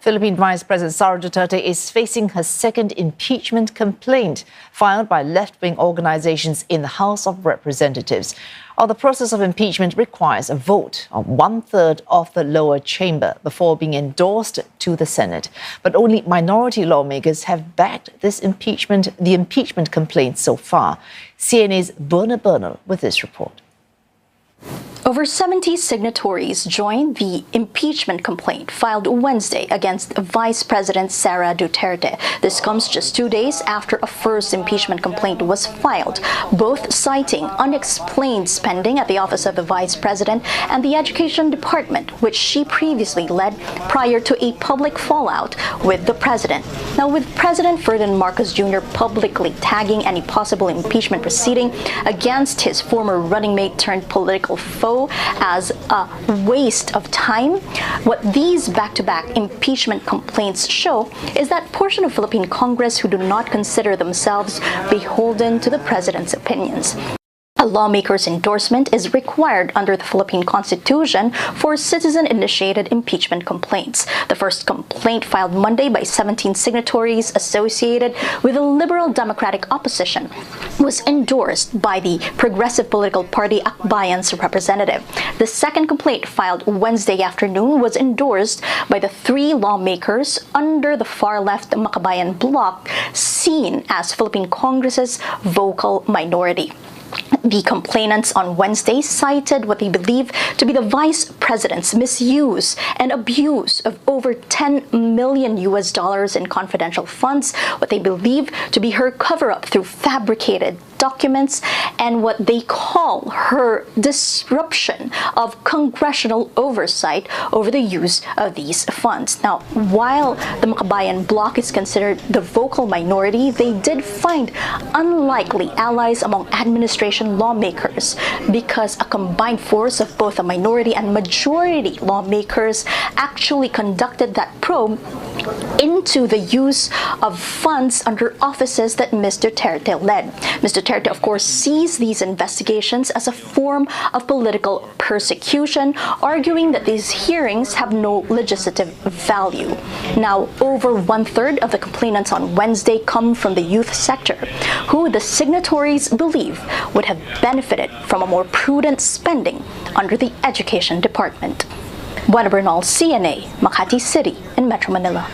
Philippine Vice President Sara Duterte is facing her second impeachment complaint filed by left-wing organizations in the House of Representatives. The process of impeachment requires a vote of 1/3 of the lower chamber before being endorsed to the Senate. But only minority lawmakers have backed the impeachment complaint so far. CNA's Bernal with this report. Over 70 signatories joined the impeachment complaint filed Wednesday against Vice President Sara Duterte. This comes just 2 days after a first impeachment complaint was filed, both citing unexplained spending at the office of the Vice President and the Education Department, which she previously led prior to a public fallout with the President. Now, with President Ferdinand Marcos Jr. publicly tagging any possible impeachment proceeding against his former running mate turned political foe as a waste of time, what these back-to-back impeachment complaints show is that portion of Philippine Congress who do not consider themselves beholden to the President's opinions. A lawmaker's endorsement is required under the Philippine Constitution for citizen-initiated impeachment complaints. The first complaint filed Monday by 17 signatories associated with the Liberal Democratic opposition was endorsed by the Progressive Political Party Akbayan's representative. The second complaint filed Wednesday afternoon was endorsed by the 3 lawmakers under the far-left Makabayan bloc, seen as Philippine Congress's vocal minority. The complainants on Wednesday cited what they believe to be the Vice President's misuse and abuse of over $10 million in confidential funds, what they believe to be her cover-up through fabricated documents, and what they call her disruption of congressional oversight over the use of these funds. Now, while the Makabayan bloc is considered the vocal minority, they did find unlikely allies among administration lawmakers because a combined force of both a minority and majority lawmakers actually conducted that probe into the use of funds under offices that Mr. Duterte led. Mr. Duterte, of course, sees these investigations as a form of political persecution, arguing that these hearings have no legislative value. Now, over 1/3 of the complainants on Wednesday come from the youth sector, who the signatories believe would have benefited from a more prudent spending under the Education Department. Buena, Bernal, CNA, Makati City in Metro Manila.